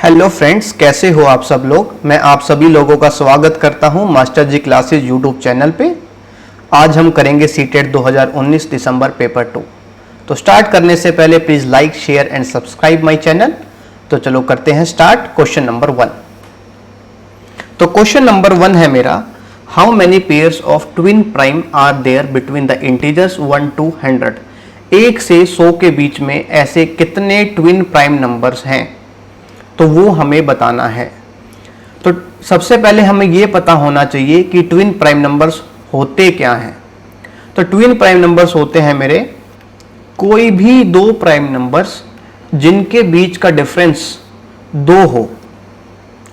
Hello friends, कैसे हो आप सब लोग। मैं आप सभी लोगों का स्वागत करता हूं मास्टर जी क्लासेस यूट्यूब चैनल पे। आज हम करेंगे सीटेट 2019 दिसंबर पेपर 2। तो स्टार्ट करने से पहले please like, share and subscribe my channel. तो चलो करते हैं स्टार्ट। Question number 1। तो क्वेश्चन नंबर 1 है मेरा, how many pairs of twin prime are there between the integers 1 to 100। 1 से 100 के बीच में ऐसे कितने ट्विन प्राइम नंबर्स हैं, तो वो हमें बताना है। तो सबसे पहले हमें ये पता होना चाहिए कि ट्विन प्राइम नंबर्स होते क्या हैं। तो ट्विन प्राइम नंबर्स होते हैं मेरे कोई भी दो प्राइम नंबर्स जिनके बीच का डिफरेंस 2 हो,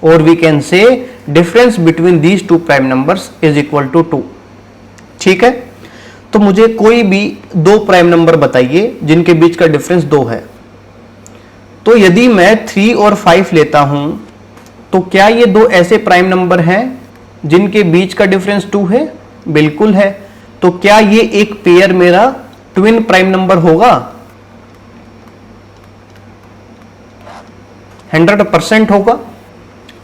और we can say difference between these two prime numbers is equal to 2। ठीक है, तो मुझे कोई भी दो प्राइम नंबर बताइए जिनके बीच का डिफरेंस 2 है। तो यदि मैं 3 और 5 लेता हूं, तो क्या ये दो ऐसे प्राइम नंबर हैं जिनके बीच का डिफरेंस 2 है? बिल्कुल है। तो क्या ये एक पेयर मेरा ट्विन प्राइम नंबर होगा? 100% होगा।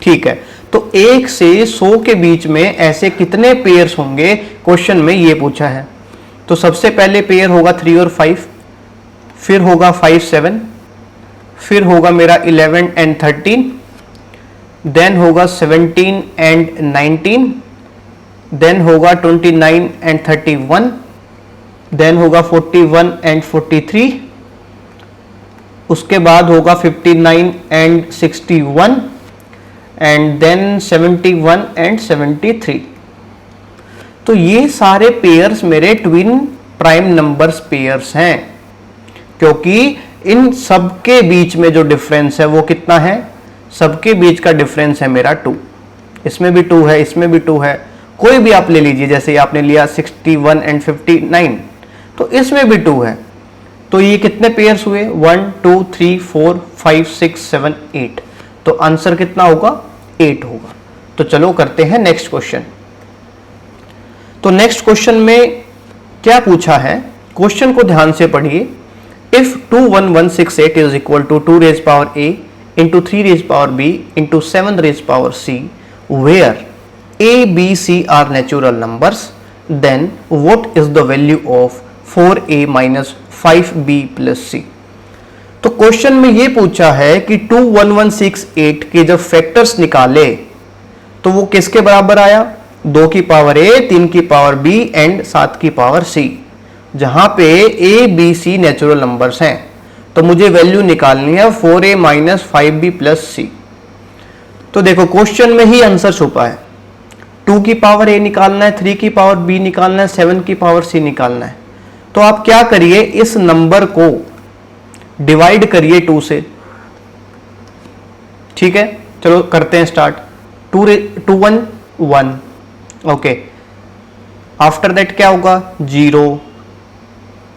ठीक है, तो 1 से 100 के बीच में ऐसे कितने पेयर्स होंगे, क्वेश्चन में ये पूछा है। तो सबसे पहले पेयर होगा 3 और 5, फिर होगा 5 7, फिर होगा मेरा 11 and 13, देन होगा 17 and 19, देन होगा 29 and 31, देन होगा 41 and 43, उसके बाद होगा 59 and 61, एंड देन 71 and 73। तो ये सारे पेयर्स मेरे ट्विन प्राइम नंबर्स पेयर्स हैं, क्योंकि इन सबके बीच में जो डिफरेंस है वो कितना है? सबके बीच का डिफरेंस है मेरा 2। इसमें भी 2 है, इसमें भी 2 है, कोई भी आप ले लीजिए। जैसे आपने लिया 61 and 59, तो इसमें भी 2 है। तो ये कितने पेयर्स हुए? 1 2 3 4 5 6 7 8। तो आंसर कितना होगा? 8 होगा। तो चलो करते हैं नेक्स्ट क्वेश्चन। तो नेक्स्ट क्वेश्चन में क्या पूछा है, क्वेश्चन को ध्यान से पढ़िए। If 21168 is equal to 2 raised power a into 3 raised power b into 7 raised power c, where a, b, c are natural numbers, then what is the value of 4a minus 5b plus c? तो question में ये पूछा है कि 21168 के जब factors निकाले तो वो किसके बराबर आया? 2 की पावर a, 3 की पावर b एंड 7 की पावर c, जहां पे a, b, c natural numbers हैं। तो मुझे वैल्यू निकालनी है 4a minus 5b plus c। तो देखो क्वेश्चन में ही आंसर छुपा है। 2 की पावर a निकालना है, 3 की पावर b निकालना है, 7 की पावर c निकालना है। तो आप क्या करिए, इस नंबर को डिवाइड करिए 2 से। ठीक है, चलो करते हैं स्टार्ट। 2 1 1, ओके। आफ्टर दैट क्या होगा? 0,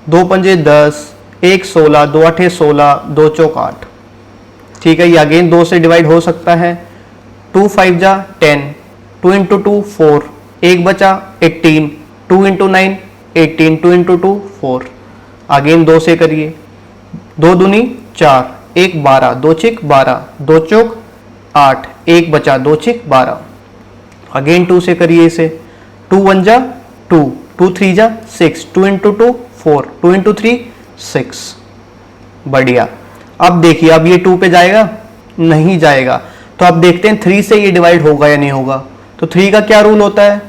2 पंजे 10, 1 16, 2 8 16, 2 चौक 8। ठीक है, ये अगेन 2 से डिवाइड हो सकता है। 2 5 जा 10, 2 इंटू 2 4, 1 बचा 18, 2 इंटू 9 18, 2 इंटू 2 4। अगेन 2 से करिए। 2 दूनी 4, 1 12, 2 छिक 12, 2 चौक 8, 1 बचा 2 छिक 12। अगेन 2 से करिए इसे। 2 1 जा 2, 2 3 जा 6, 2 इंटू 2 4, 2 इंटू 3 6। बढ़िया। अब देखिए, अब ये 2 पे जाएगा? नहीं जाएगा। तो अब देखते हैं 3 से ये डिवाइड होगा या नहीं होगा। तो 3 का क्या रूल होता है?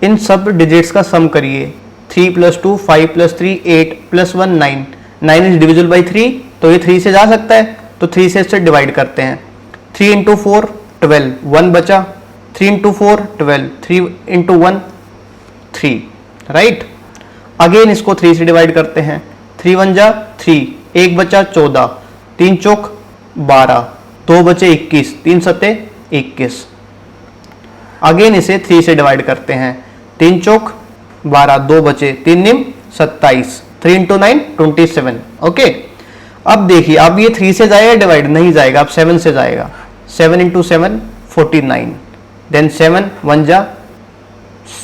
इन सब डिजिट्स का सम करिए। 3 + 2 5 + 3 8 + 1 9। 9 इज डिविजिबल बाई 3, तो ये 3 से जा सकता है। तो 3 से इससे डिवाइड करते हैं। 3 इंटू 4 12, 1 बचा। 3 इंटू 4 12, 3 इंटू 1 3, राइट। अगेन इसको 3 से डिवाइड करते हैं। 3 1 जा 3, 1 बचा 14, 3 चौक 12, 2 बचे 21, 3 सत्ते 21। अगेन इसे 3 से डिवाइड करते हैं। 3 चौक 12, 2 बचे 3 निम 27, 3 इंटू 9 27। ओके, अब देखिए, अब ये 3 से जाएगा डिवाइड? नहीं जाएगा, अब 7 से जाएगा। 7 इंटू 7 49, देन 7 1 जा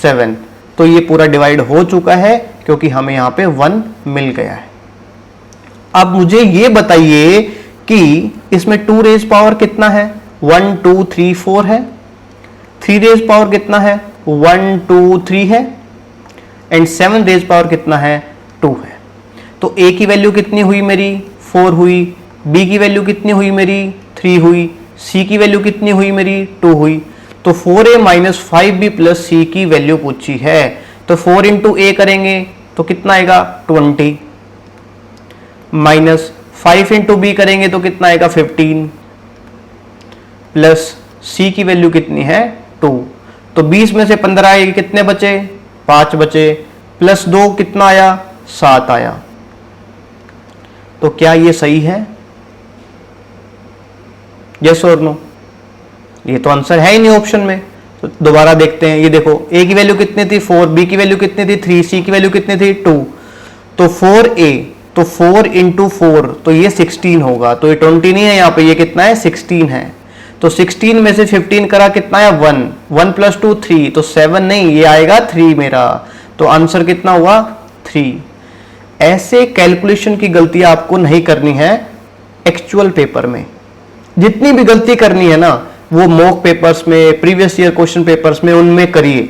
7। तो ये पूरा डिवाइड हो चुका है क्योंकि हमें यहाँ पे 1 मिल गया है। अब मुझे ये बताइए कि इसमें 2 रेज पावर कितना है, 1 2 3 4 है, 3 रेज पावर कितना है, 1 2 3 है, एंड 7 रेज पावर कितना है, 2 है। तो ए की वैल्यू कितनी हुई मेरी, 4 हुई, बी की वैल्यू कितनी हुई मेरी, 3 हुई, सी की वैल्यू कितनी हुई मेरी, 2 हुई। तो 4a माइनस 5b प्लस सी की वैल्यू पूछी है, तो 4 इंटू ए करेंगे तो कितना आएगा 20, माइनस 5 इंटू बी करेंगे तो कितना आएगा 15, प्लस सी की वैल्यू कितनी है 2। तो 20 में से 15 आएगी, कितने बचे, 5 बचे, प्लस 2 कितना आया, 7 आया। तो क्या ये सही है, यस और नो? ये तो आंसर है ही नहीं ऑप्शन में। तो दोबारा देखते हैं, ये देखो a की वैल्यू कितनी थी 4, b की वैल्यू कितनी थी 3, c की वैल्यू कितनी थी 2, तो 4a, तो 4 इंटू 4 तो ये 16 होगा, तो ये 20 नहीं है यहाँ पे, ये कितना है 16 है। तो 16 में से 15 करा कितना है 1, 1 प्लस 2 3, तो 7 नहीं, ये आएगा 3 मेरा। तो आंसर कितना हुआ 3। ऐसे कैलकुलेशन की गलतियां आपको नहीं करनी है एक्चुअल पेपर में। जितनी भी गलती करनी है ना वो मॉक पेपर्स में, प्रीवियस ईयर क्वेश्चन पेपर्स में, उनमें करिए,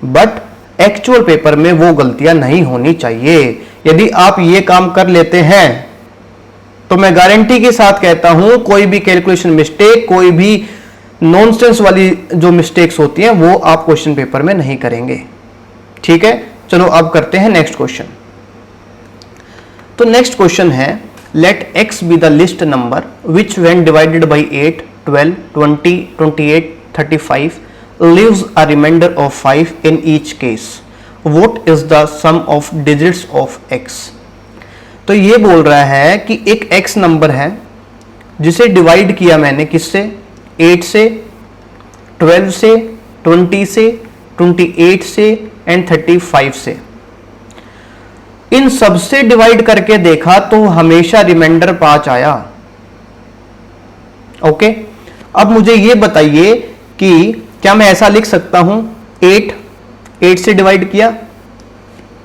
बट एक्चुअल पेपर में वो गलतियां नहीं होनी चाहिए। यदि आप ये काम कर लेते हैं तो मैं गारंटी के साथ कहता हूं कोई भी कैलकुलेशन मिस्टेक, कोई भी नॉनसेंस वाली जो मिस्टेक्स होती हैं वो आप क्वेश्चन पेपर में नहीं करेंगे। ठीक है, चलो अब करते हैं नेक्स्ट क्वेश्चन। तो नेक्स्ट क्वेश्चन है, let x be the least number which when divided by 8 12 20 28 35 leaves a remainder of 5 in each case. What is the sum of digits of x? तो ये बोल रहा है कि एक x नंबर है जिसे डिवाइड किया मैंने किससे, 8 से, 12 से, 20 से, 28 से एंड 35 से। इन सबसे डिवाइड करके देखा तो हमेशा रिमाइंडर 5 आया। ओके, अब मुझे ये बताइए कि क्या मैं ऐसा लिख सकता हूं 8 से डिवाइड किया,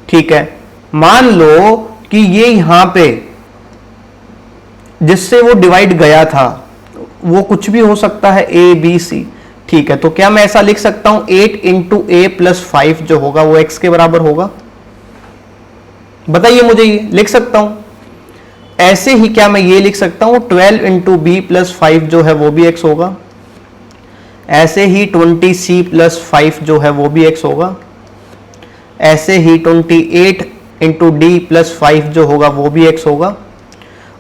ठीक है, मान लो कि ये यहां पे जिससे वो डिवाइड गया था वो कुछ भी हो सकता है, ए बी सी, ठीक है, तो क्या मैं ऐसा लिख सकता हूं 8 इंटू ए प्लस 5 जो होगा वो x के बराबर होगा? बताइए मुझे, ये लिख सकता हूं। ऐसे ही क्या मैं ये लिख सकता हूं 12 इंटू बी प्लस 5 जो है वो भी x होगा, ऐसे ही 20c प्लस 5 जो है वो भी x होगा, ऐसे ही 28 इंटू डी प्लस 5 जो होगा वो भी x होगा,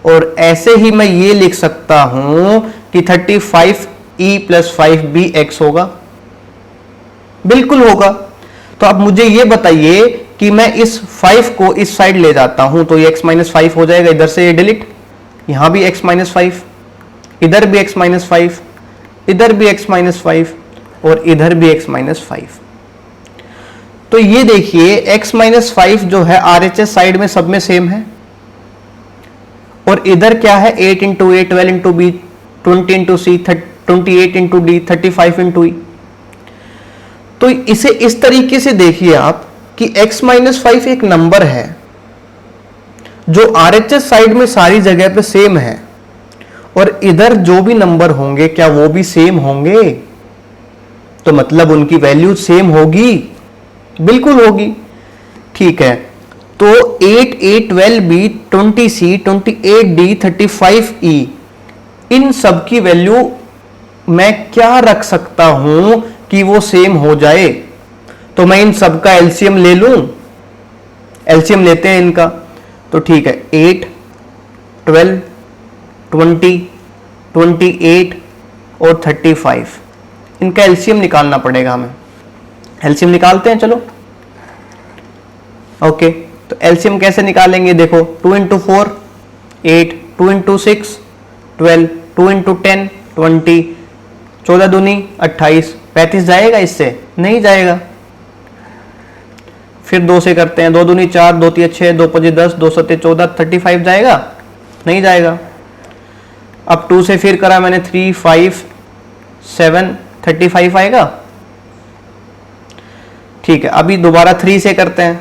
और ऐसे ही मैं ये लिख सकता हूं कि 35e प्लस 5 भी x होगा, बिल्कुल होगा। तो अब मुझे ये बताइए कि मैं इस 5 को इस साइड ले जाता हूं तो ये x माइनस 5 हो जाएगा, इधर से ये डिलीट, यहां भी x माइनस 5, इधर भी x माइनस 5, इधर भी x माइनस 5 और इधर भी x माइनस 5। तो ये देखिए x माइनस 5 जो है RHS साइड में सब में सेम है, और इधर क्या है 8 इंटू ए, 12 इंटू बी, 20 इंटू सी, 28 इंटू डी, 35 इंटू ई। तो इसे इस तरीके से देखिए आप कि x माइनस 5 एक नंबर है जो RHS साइड में सारी जगह पे सेम है, और इधर जो भी नंबर होंगे क्या वो भी सेम होंगे? तो मतलब उनकी वैल्यू सेम होगी, बिल्कुल होगी, ठीक है। तो 8 a 12b 20c 28d 35e इन सब की वैल्यू मैं क्या रख सकता हूं कि वो सेम हो जाए? तो मैं इन सब का एलसीएम ले लूं, एलसीएम लेते हैं इनका, तो ठीक है 8 12 20 28 और 35 इनका एलसीएम निकालना पड़ेगा हमें। एलसीएम निकालते हैं, चलो। ओके, तो एलसीएम कैसे निकालेंगे? देखो 2 इंटू 4 8, 2 इंटू 6 12, 2 इंटू 10 20, 14 दूनी 28, 35 जाएगा इससे? नहीं जाएगा। फिर 2 से करते हैं, 2 दूनी 4, 2 3 6, 2 5 10, 2 7 14, 35 जाएगा? नहीं जाएगा। अब 2 से फिर करा मैंने 3 5 7, 35 आएगा? ठीक है, अभी दोबारा 3 से करते हैं,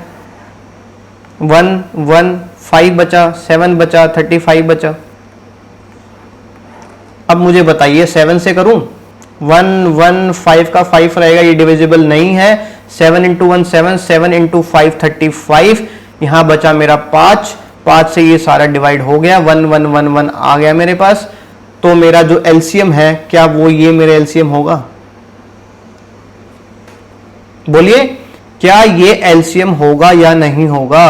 1 1 5 बचा, 7 बचा, 35 बचा। अब मुझे बताइए 7 से करूं, 1 1 5 का 5 रहेगा, ये डिविजिबल नहीं है। 7 इंटू 1 7, 7 इंटू 5 35, यहां बचा मेरा 5, 5 से ये सारा डिवाइड हो गया, 1 1 1 1 आ गया मेरे पास। तो मेरा जो एलसीएम है, क्या वो ये मेरा एलसीएम होगा? बोलिए, क्या ये एलसीएम होगा या नहीं होगा?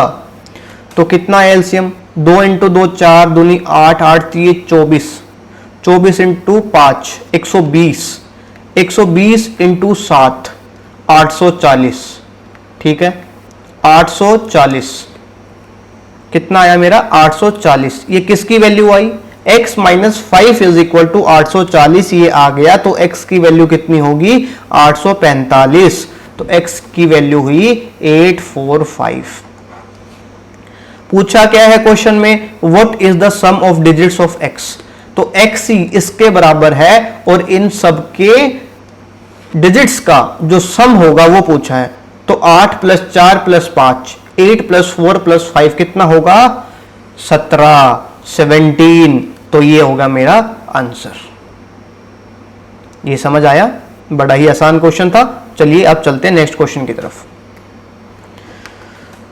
तो कितना है एलसीएम? 2 इंटू 2 4 दूनी 8, 8 3 24, 24 इंटू 5 120, 120 इंटू 7 840, ठीक है 840। कितना आया मेरा? 840। ये किसकी वैल्यू आई? x minus 5 is equal to 840, ये आ गया। तो x की वैल्यू कितनी होगी? 845। तो x की वैल्यू हुई 845। पूछा क्या है क्वेश्चन में? What is the sum of digits of x? तो x ही इसके बराबर है और इन सब के डिजिट्स का जो सम होगा वो पूछा है। तो 8 प्लस 4 प्लस 5, 8 प्लस 4 प्लस 5 कितना होगा? 17, 17। तो ये होगा मेरा आंसर। ये समझ आया? बड़ा ही आसान क्वेश्चन था। चलिए अब चलते हैं नेक्स्ट क्वेश्चन की तरफ।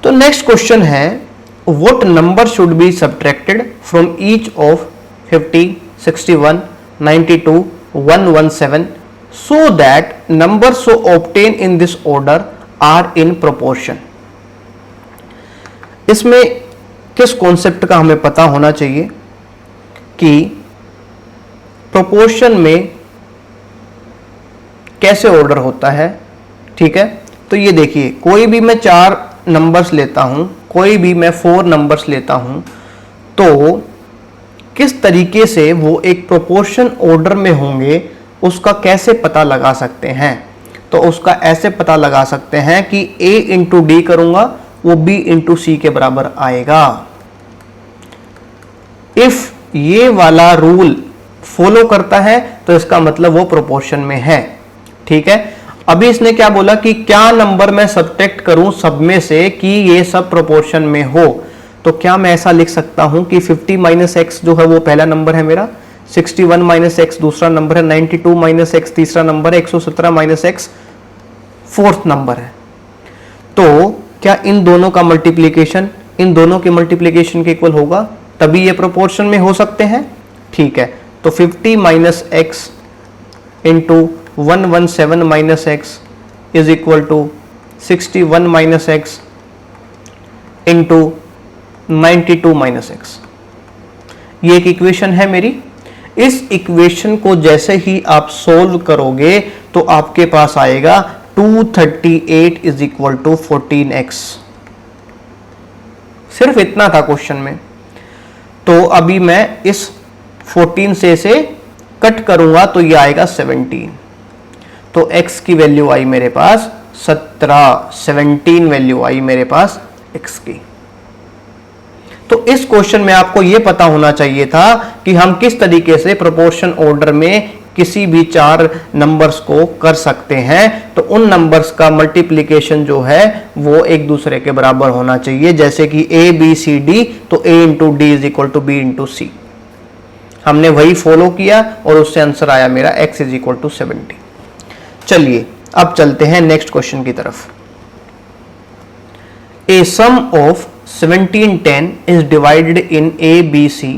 तो नेक्स्ट क्वेश्चन है, what number should be subtracted from each of 50, 61, 92, 117 so that number so obtain in this order are in proportion. इसमें किस कॉन्सेप्ट का हमें पता होना चाहिए कि प्रोपोर्शन में कैसे ऑर्डर होता है, ठीक है। तो ये देखिए, कोई भी मैं 4 नंबर्स लेता हूं, कोई भी मैं 4 नंबर्स लेता हूं, तो किस तरीके से वो एक प्रोपोर्शन ऑर्डर में होंगे उसका कैसे पता लगा सकते हैं? तो उसका ऐसे पता लगा सकते हैं कि a इंटू डी करूंगा वो b इंटू सी के बराबर आएगा। इफ ये वाला रूल फॉलो करता है तो इसका मतलब वो प्रोपोर्शन में है, ठीक है। अभी इसने क्या बोला कि क्या नंबर मैं सब्ट्रैक्ट करूं सब में से कि ये सब प्रोपोर्शन में हो। तो क्या मैं ऐसा लिख सकता हूं कि 50 माइनस एक्स जो है वो पहला नंबर है मेरा, 61 माइनस एक्स दूसरा नंबर है, 92 माइनस एक्स तीसरा नंबर है, 117 माइनस एक्स फोर्थ नंबर है। तो क्या इन दोनों का मल्टीप्लीकेशन इन दोनों के मल्टीप्लीकेशन के इक्वल होगा, तभी ये प्रोपोर्शन में हो सकते हैं, ठीक है। तो 50 minus X into 117 minus X is equal to 61 minus X into 92 minus X. ये एक इक्वेशन है मेरी। इस इक्वेशन को जैसे ही आप सोल्व करोगे तो आपके पास आएगा 238 इज इक्वल टू 14x। सिर्फ इतना था क्वेश्चन में। तो अभी मैं इस 14 से कट करूंगा तो ये आएगा 17। तो x की वैल्यू आई मेरे पास 17, 17 वैल्यू आई मेरे पास x की। तो इस क्वेश्चन में आपको यह पता होना चाहिए था कि हम किस तरीके से प्रोपोर्शन ऑर्डर में किसी भी 4 नंबर्स को कर सकते हैं। तो उन नंबर्स का मल्टीप्लिकेशन जो है वो एक दूसरे के बराबर होना चाहिए, जैसे कि a b c d, तो a into D is equal to b into C. हमने वही फॉलो किया और उससे आंसर आया मेरा x इज इक्वल टू 70। चलिए अब चलते हैं नेक्स्ट क्वेश्चन की तरफ। A sum of 1710 is divided in A, B, C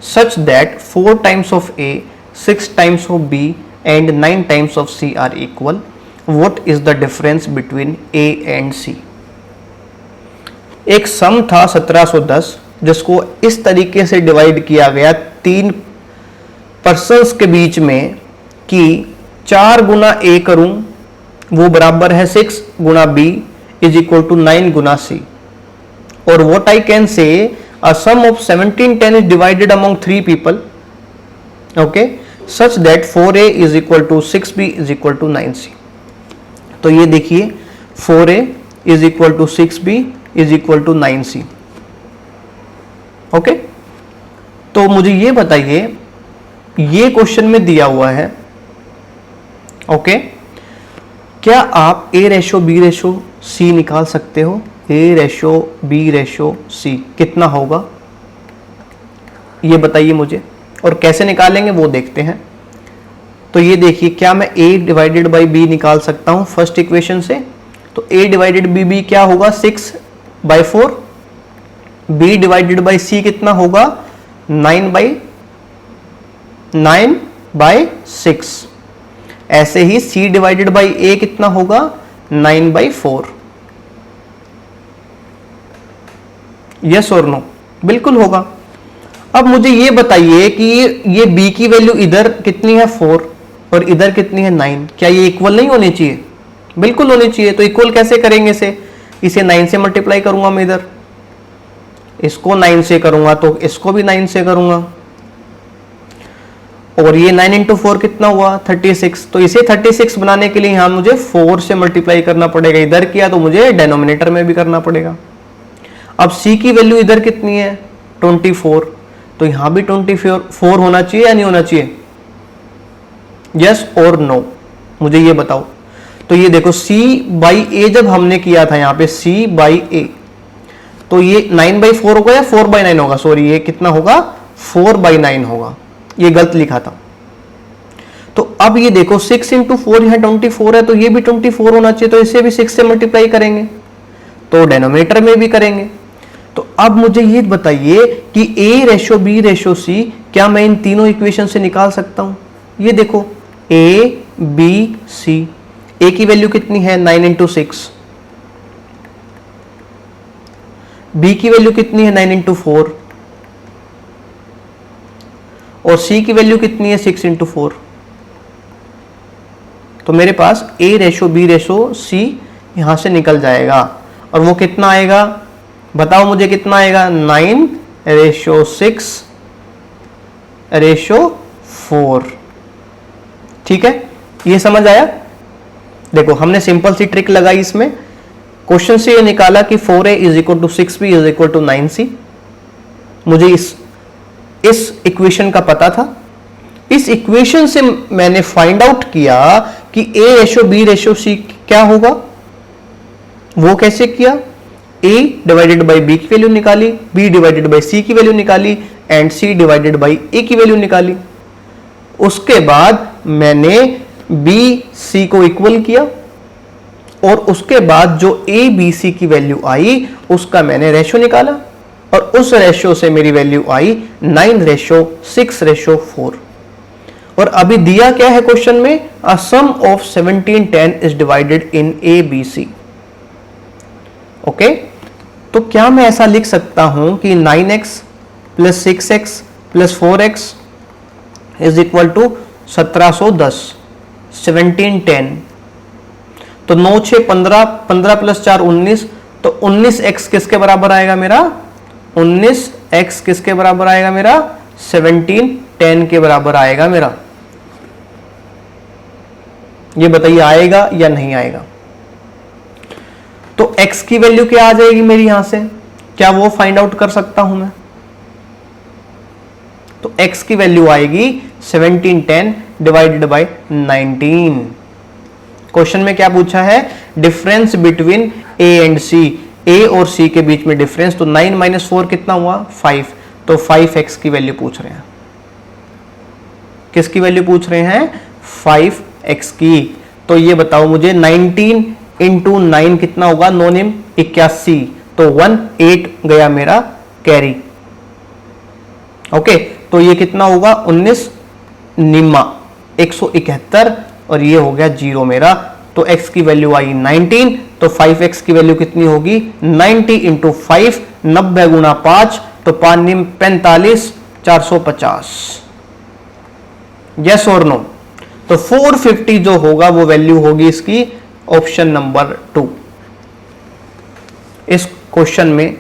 such that 4 times of A, 6 times of B and 9 times of C are equal. What is the difference between A and C? एक सम था 1710 जिसको इस तरीके से divide किया गया 3 persons के बीच में कि 4 गुना A करूं वो बराबर है 6 गुना B is equal to 9 Guna C। और what I can say, a sum of 1710 is divided among 3 people, okay, such that 4A is equal to 6B is equal to 9C। तो ये देखिए 4A is equal to 6B is equal to 9C, okay. तो मुझे ये बताइए, ये question में दिया हुआ है, ओके, क्या आप A ratio B ratio C निकाल सकते हो? A ratio B ratio C कितना होगा, ये बताइए मुझे। और कैसे निकालेंगे वो देखते हैं। तो ये देखिए, क्या मैं a डिवाइडेड बाई b निकाल सकता हूं फर्स्ट इक्वेशन से? तो a डिवाइडेड b क्या होगा 6/4, b डिवाइडेड बाई c कितना होगा 9/6। ऐसे ही c डिवाइडेड बाई a कितना होगा 9/4। यस और नो? बिल्कुल होगा। अब मुझे ये बताइए कि ये b की वैल्यू इधर कितनी है 4 और इधर कितनी है 9, क्या ये इक्वल नहीं होनी चाहिए? बिल्कुल होनी चाहिए। तो इक्वल कैसे करेंगे इसे 9 से मल्टीप्लाई करूंगा मैं, इधर इसको 9 से करूंगा तो इसको भी 9 से करूंगा, और ये 9 इंटू 4 कितना हुआ 36। तो इसे 36 बनाने के लिए यहां मुझे 4 से मल्टीप्लाई करना पड़ेगा, इधर किया तो मुझे डेनोमिनेटर में भी करना पड़ेगा। अब c की वैल्यू इधर कितनी है 24, तो यहां भी 24 होना चाहिए या नहीं होना चाहिए? यस और नो? मुझे ये बताओ। तो ये देखो c बाई ए जब हमने किया था यहां पे c बाई ए, तो ये 9/4 होगा या 4/9 होगा? सॉरी, ये कितना होगा 4/9 होगा, ये गलत लिखा था। तो अब ये देखो 6 इंटू 4 यहां 24 है, तो ये भी 24 होना चाहिए, तो इसे भी 6 से मल्टीप्लाई करेंगे तो डेनोमिनेटर में भी करेंगे। तो अब मुझे ये बताइए कि a ratio b ratio c क्या मैं इन तीनों इक्वेशन से निकाल सकता हूं? ये देखो a b c, a की वैल्यू कितनी है 9 इंटू 6, b की वैल्यू कितनी है 9 इंटू 4, और c की वैल्यू कितनी है 6 इंटू 4। तो मेरे पास a ratio b ratio c यहां से निकल जाएगा, और वो कितना आएगा बताओ मुझे, कितना आएगा 9/6 रेशो 4। ठीक है, ये समझ आया? देखो हमने सिंपल सी ट्रिक लगाई इसमें, क्वेश्चन से ये निकाला कि 4a is equal to 6b is equal to 9c। मुझे इस इक्वेशन का पता था, इस इक्वेशन से मैंने फाइंड आउट किया कि a ratio b ratio c क्या होगा। वो कैसे किया? a डिवाइडेड बाई b की वैल्यू निकाली, b डिवाइडेड बाई c की वैल्यू निकाली, and c divided by a की वैल्यू निकाली। उसके बाद मैंने b c को इक्वल किया, और उसके बाद जो a b c की वैल्यू आई उसका मैंने रेशो निकाला, और उस रेशो से मेरी वैल्यू आई 9/6/4। और अभी दिया क्या है क्वेश्चन में? A sum of 1710 is divided in a b c। Okay, तो क्या मैं ऐसा लिख सकता हूं कि 9x plus 6x plus 4x is equal to 1710, 1710। तो 9 6 15, 15 प्लस 4 19, तो 19x किसके बराबर आएगा मेरा? 19x किसके बराबर आएगा मेरा? 1710 के बराबर आएगा मेरा। ये बताइए आएगा या नहीं आएगा? तो x की वैल्यू क्या आ जाएगी मेरी यहां से, क्या वो फाइंड आउट कर सकता हूं मैं? तो x की वैल्यू आएगी 1710 डिवाइडेड बाय 19। क्वेश्चन में क्या पूछा है? Difference between a and c, a और c के बीच में डिफरेंस। तो 9 माइनस 4 कितना हुआ 5, तो 5x की वैल्यू पूछ रहे हैं। किसकी वैल्यू पूछ रहे हैं? 5x की। तो ये बताओ मुझे 19 इंटू 9 कितना होगा? 9 9 81, तो 18 गया मेरा कैरी। ओके, तो ये कितना होगा 19 निम्मा 171, और ये हो गया 0 मेरा। तो x की वैल्यू आई 19, तो 5x की वैल्यू कितनी होगी 90 इंटू 5, 90 गुणा 5, तो 5 निम 45, 450। यस और नो? तो 450 जो होगा वो वैल्यू होगी इसकी ऑप्शन नंबर 2। इस क्वेश्चन में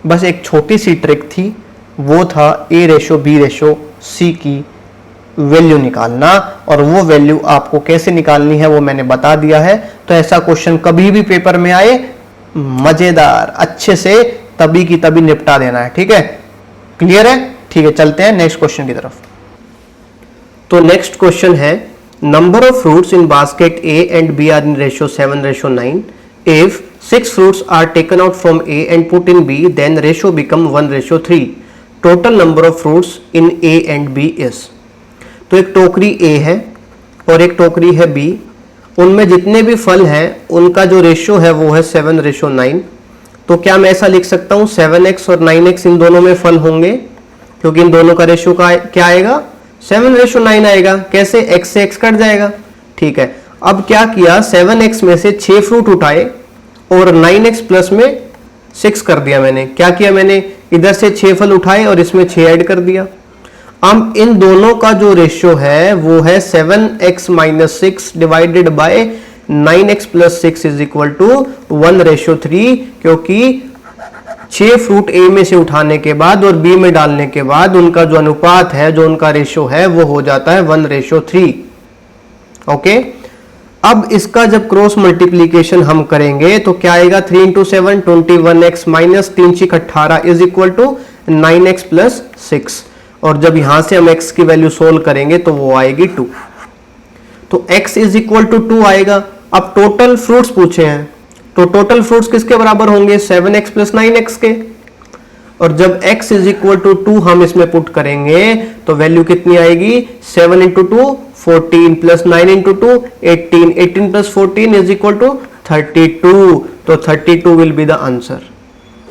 बस एक छोटी सी ट्रिक थी, वो था a ratio b ratio c की वैल्यू निकालना, और वो वैल्यू आपको कैसे निकालनी है वो मैंने बता दिया है। तो ऐसा क्वेश्चन कभी भी पेपर में आए मजेदार अच्छे से तभी की तभी निपटा देना है। ठीक है, क्लियर है? ठीक है, चलते हैं नेक्स्ट क्वेश्चन की तरफ। तो नेक्स्ट क्वेश्चन है, number of fruits in basket a and b are in ratio 7/9। If 6 fruits are taken out from a and put in b, then ratio become 1/3। Total number of fruits in A and B is. तो एक टोकरी ए है और एक टोकरी है B, उनमें जितने भी फल हैं उनका जो रेशियो है वो है 7:9। तो क्या मैं ऐसा लिख सकता हूं 7x और 9x इन दोनों में फल होंगे, क्योंकि इन दोनों का रेशियो क्या आएगा 7:9 आएगा। कैसे, x से x कट जाएगा। ठीक है, अब क्या किया 7x में से 6 फ्रूट उठाए और 9x प्लस में 6 कर दिया। मैंने क्या किया, मैंने इधर से 6 फल उठाए और इसमें 6 ऐड कर दिया। अब इन दोनों का जो रेशियो है वो है 7x - 6 divided by 9x + 6 is equal to 1:3, क्योंकि 6 फ्रूट ए में से उठाने के बाद और बी में डालने के बाद उनका जो अनुपात है, जो उनका रेशियो है वो हो जाता है 1:3। ओके, अब इसका जब क्रॉस मल्टीप्लीकेशन हम करेंगे तो क्या आएगा 3 × 7 21x - 3 × 6 18 is equal to 9x + 6। और जब यहां से हम x की वैल्यू सोल्व करेंगे तो वो आएगी 2। तो x इज इक्वल टू 2 आएगा। अब टोटल फ्रूट्स पूछे हैं तो टोटल फ्रूट्स किसके बराबर होंगे 7x + 9x के। और जब x इज इक्वल टू 2 हम इसमें पुट करेंगे तो वैल्यू कितनी आएगी 7 × 2 14 + 9 × 2 18 18 + 14 इज इक्वल टू 32। तो 32 विल बी द आंसर।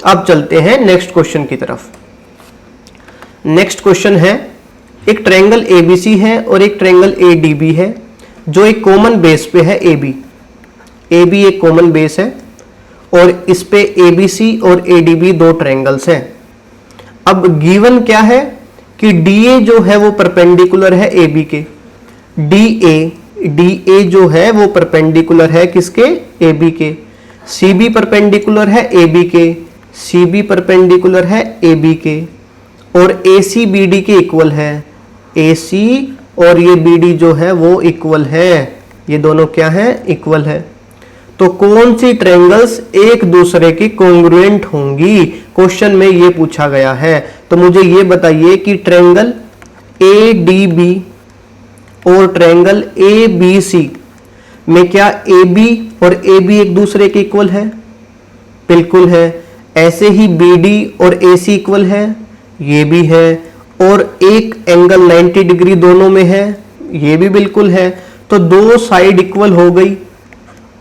अब चलते हैं नेक्स्ट क्वेश्चन की तरफ। नेक्स्ट क्वेश्चन है, एक ट्रायंगल ABC है और एक ट्रायंगल ADB है जो एक कॉमन बेस पे है AB एक कॉमन बेस है और इस पे ABC और ADB दो ट्रायंगल्स हैं। अब गिवन क्या है कि DA जो है वो परपेंडिकुलर है AB के, DA जो है वो परपेंडिकुलर है किसके AB के, CB परपेंडिकुलर है AB के, CB परपेंडिकुलर है AB के, और AC BD के इक्वल है, AC और ये BD जो है वो इक्वल है, ये दोनों क्या है इक्वल है। तो कौन सी ट्रायंगल्स एक दूसरे की कॉन्ग्रुएंट होंगी, क्वेश्चन में ये पूछा गया है। तो मुझे ये बताइए कि ट्रायंगल ADB और ट्रायंगल ABC में क्या AB और AB एक दूसरे के इक्वल है, बिल्कुल है। ऐसे ही BD और AC इक्वल है, ये भी है। और एक एंगल 90 डिग्री दोनों में है, ये भी बिल्कुल है। तो दो साइड इक्वल हो गई,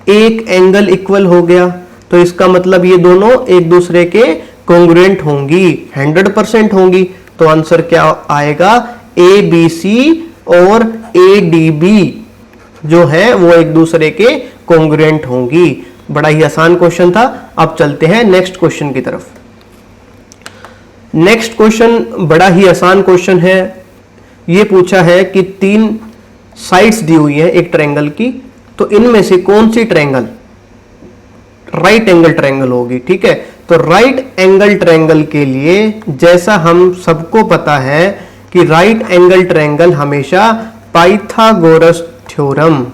एक एंगल इक्वल हो गया, तो इसका मतलब ये दोनों एक दूसरे के कॉन्ग्रुएंट होंगी, 100% होंगी। तो आंसर क्या आएगा ABC और ADB जो है वो एक दूसरे के कॉन्ग्रुएंट होंगी। बड़ा ही आसान क्वेश्चन था। अब चलते हैं नेक्स्ट क्वेश्चन की तरफ। नेक्स्ट क्वेश्चन बड़ा ही आसान क्वेश्चन है। ये पूछा है कि 3 साइड्स दी हुई है एक ट्रायंगल की, तो इनमें से कौन सी ट्रायंगल राइट एंगल ट्रायंगल होगी। ठीक है, तो राइट एंगल ट्रायंगल के लिए जैसा हम सबको पता है कि राइट एंगल ट्रायंगल हमेशा पाइथागोरस थ्योरम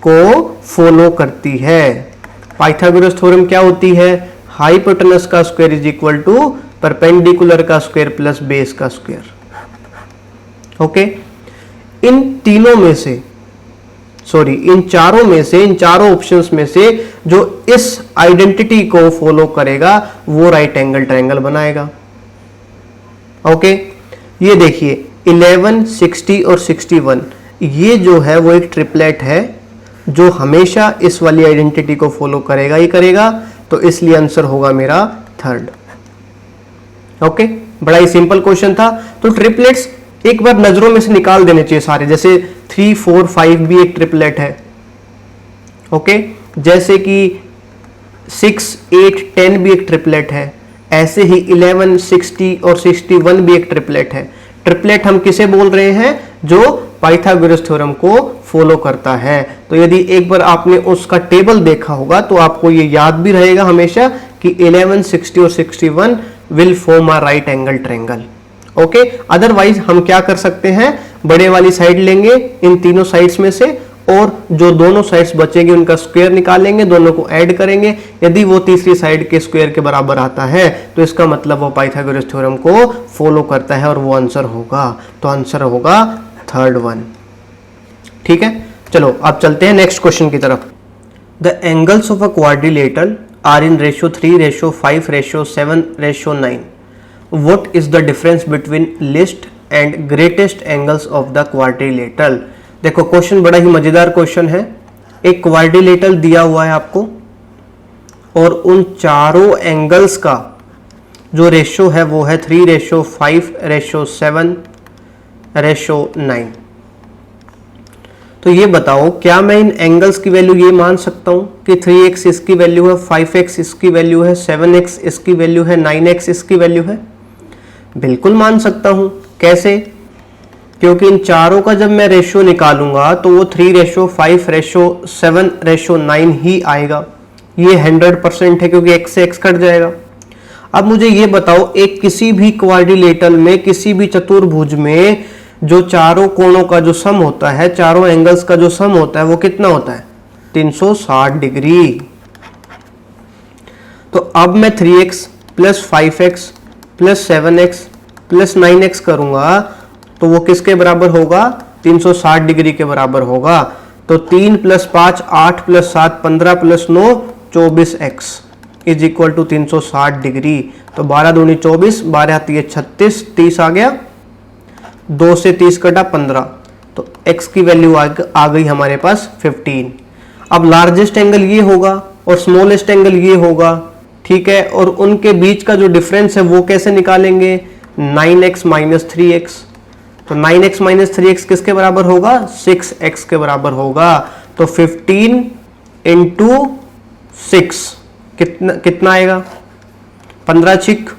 को फॉलो करती है। पाइथागोरस थ्योरम क्या होती है, हाइपोटेनस का square is equal to perpendicular का स्क्वायर प्लस बेस का स्क्वायर। ओके, इन तीनों में से इन चारों में से, इन चारों ऑप्शंस में से जो इस आइडेंटिटी को फॉलो करेगा वो राइट एंगल ट्रायंगल बनाएगा। ओके, ये देखिए 11, 60 और 61 ये जो है वो एक ट्रिपलेट है जो हमेशा इस वाली आइडेंटिटी को फॉलो करेगा ही करेगा। तो इसलिए आंसर होगा मेरा 3rd। ओके, बड़ा ही सिंपल क्वेश्चन था। तो ट्रिपलेट्स एक बार नजरों में से निकाल देने चाहिए सारे, जैसे 3, 4, 5 भी एक ट्रिपलेट है। ओके, जैसे कि 6, 8, 10 भी एक ट्रिपलेट है। ऐसे ही 11, 60 और 61 भी एक ट्रिपलेट है। ट्रिपलेट हम किसे बोल रहे हैं, जो पाइथागोरस थ्योरम को फॉलो करता है। तो यदि एक बार आपने उसका टेबल देखा होगा तो आपको ये याद भी रहेगा हमेशा कि 11, 60 और 61 will form a right angle triangle. Okay, otherwise हम क्या कर सकते हैं, बड़े वाली साइड लेंगे इन तीनों साइड्स में से और जो दोनों साइड्स बचेंगे उनका स्क्वायर निकालेंगे, दोनों को ऐड करेंगे। यदि वो तीसरी साइड के स्क्वायर के बराबर आता है तो इसका मतलब वो पाइथागोरस थ्योरम को फॉलो करता है और वो आंसर होगा। तो आंसर होगा 3rd वन। ठीक है, चलो अब चलते हैं नेक्स्ट क्वेश्चन की तरफ। The angles of a quadrilateral are in ratio 3:5:7:9 what is the difference between least and greatest angles of the quadrilateral. देखो क्वेश्चन बड़ा ही मजेदार क्वेश्चन है। एक क्वाड्रिलेटरल दिया हुआ है आपको और उन चारों एंगल्स का जो रेशो है वो है 3:5:7:9। तो ये बताओ क्या मैं इन एंगल्स की वैल्यू ये मान सकता हूं कि 3x इसकी वैल्यू है, 5x इसकी वैल्यू है, 7x इसकी वैल्यू है, 9x इसकी वैल्यू है? बिल्कुल मान सकता हूं। कैसे? क्योंकि इन चारों का जब मैं रेशियो निकालूंगा तो वो 3:5:7:9 ही आएगा। ये 100% है क्योंकि x से x कट जाएगा। अब मुझे ये बताओ एक किसी भी क्वाड्रिलेटरल में, किसी भी चतुर्भुज में जो चारों कोणों का जो सम होता है, चारों एंगल्स का जो सम होता है वो कितना होता है? 360 डिग्री। तो अब मैं 3x plus 5x plus 7x plus 9x करूंगा तो वो किसके बराबर होगा? 360 डिग्री के बराबर होगा। तो 3 + 5 8 + 7 15 + 9 24x is equal to 360 degree. तो 12 दूनी 24, 12 × 36, 30 आ गया, 2 से 30 कटा 15, तो x की वैल्यू आ गई हमारे पास 15। अब लार्जेस्ट एंगल ये होगा और स्मॉलेस्ट एंगल ये होगा, ठीक है। और उनके बीच का जो डिफरेंस है वो कैसे निकालेंगे? 9x - 3x। तो 9x - 3x किसके बराबर होगा? 6x के बराबर होगा। तो 15 × 6 कितना आएगा? 15 छिक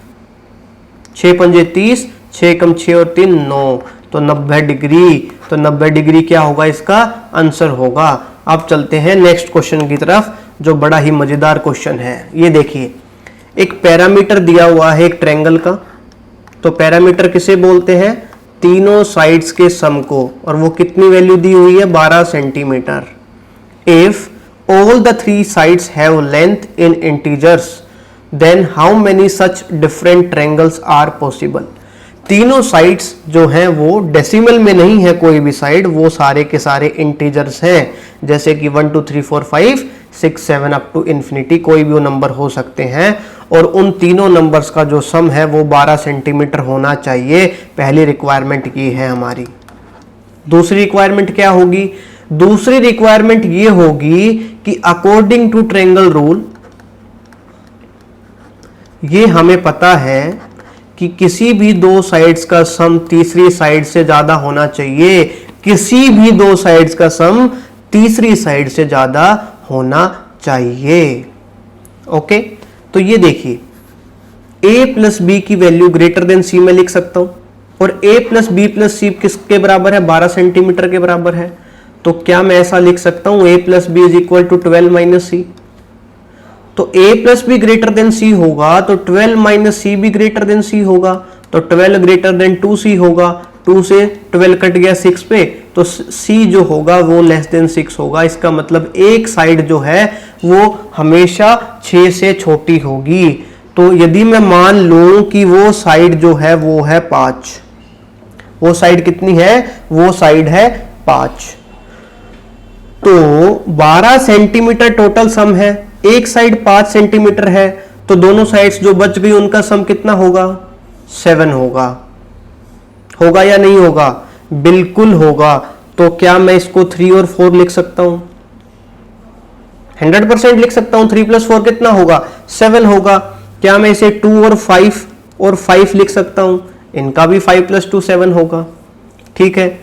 6 पंजे 30, 6 कम 6 और 3 9, तो 90 डिग्री। तो 90 डिग्री क्या होगा? इसका आंसर होगा। अब चलते हैं नेक्स्ट क्वेश्चन की तरफ जो बड़ा ही मजेदार क्वेश्चन है। ये देखिए एक पैरामीटर दिया हुआ है एक ट्रायंगल का। तो पैरामीटर किसे बोलते हैं? तीनों साइड्स के सम को। और वो कितनी वैल्यू दी हुई है? 12 centimetre. If all the three sides have length in integers then how many such different triangles are possible। तीनों साइड्स जो हैं वो डेसिमल में नहीं है, कोई भी साइड, वो सारे के सारे इंटीजर्स हैं। जैसे कि 1 2 3 4 5 6 7 अप टू इन्फिनिटी, कोई भी वो नंबर हो सकते हैं। और उन तीनों नंबर्स का जो सम है वो 12 सेंटीमीटर होना चाहिए। पहली रिक्वायरमेंट ये है हमारी। दूसरी रिक्वायरमेंट क्या होगी? दूसरी रिक्वायरमेंट ये होगी कि अकॉर्डिंग टू ट्रायंगल रूल ये हमें पता है कि किसी भी दो साइड्स का सम तीसरी साइड से ज्यादा होना चाहिए। किसी भी दो साइड्स का सम तीसरी साइड से ज्यादा होना चाहिए। ओके, तो ये देखिए a + b की वैल्यू ग्रेटर देन c में लिख सकता हूं। और a + b + c किसके बराबर है? 12 सेंटीमीटर के बराबर है। तो क्या मैं ऐसा लिख सकता हूं a + b = 12 - c। तो a + b greater than c होगा तो 12 - c भी ग्रेटर देन c होगा। तो 12 ग्रेटर देन 2c होगा। 2 से 12 कट गया 6 पे, तो c जो होगा वो लेस देन 6 होगा। इसका मतलब एक साइड जो है वो हमेशा 6 से छोटी होगी। तो यदि मैं मान लूं कि वो साइड जो है वो है 5, वो साइड कितनी है? वो साइड है 5। तो 12 सेंटीमीटर टोटल सम है, एक साइड 5 सेंटीमीटर है, तो दोनों साइड्स जो बच गई उनका सम कितना होगा? 7 होगा। होगा या नहीं होगा? बिल्कुल होगा। तो क्या मैं इसको 3 और 4 लिख सकता हूं? 100% लिख सकता हूं। 3 + 4 कितना होगा? 7 होगा। क्या मैं इसे 2 और 5 लिख सकता हूं? इनका भी 5 + 2 7 होगा। ठीक है।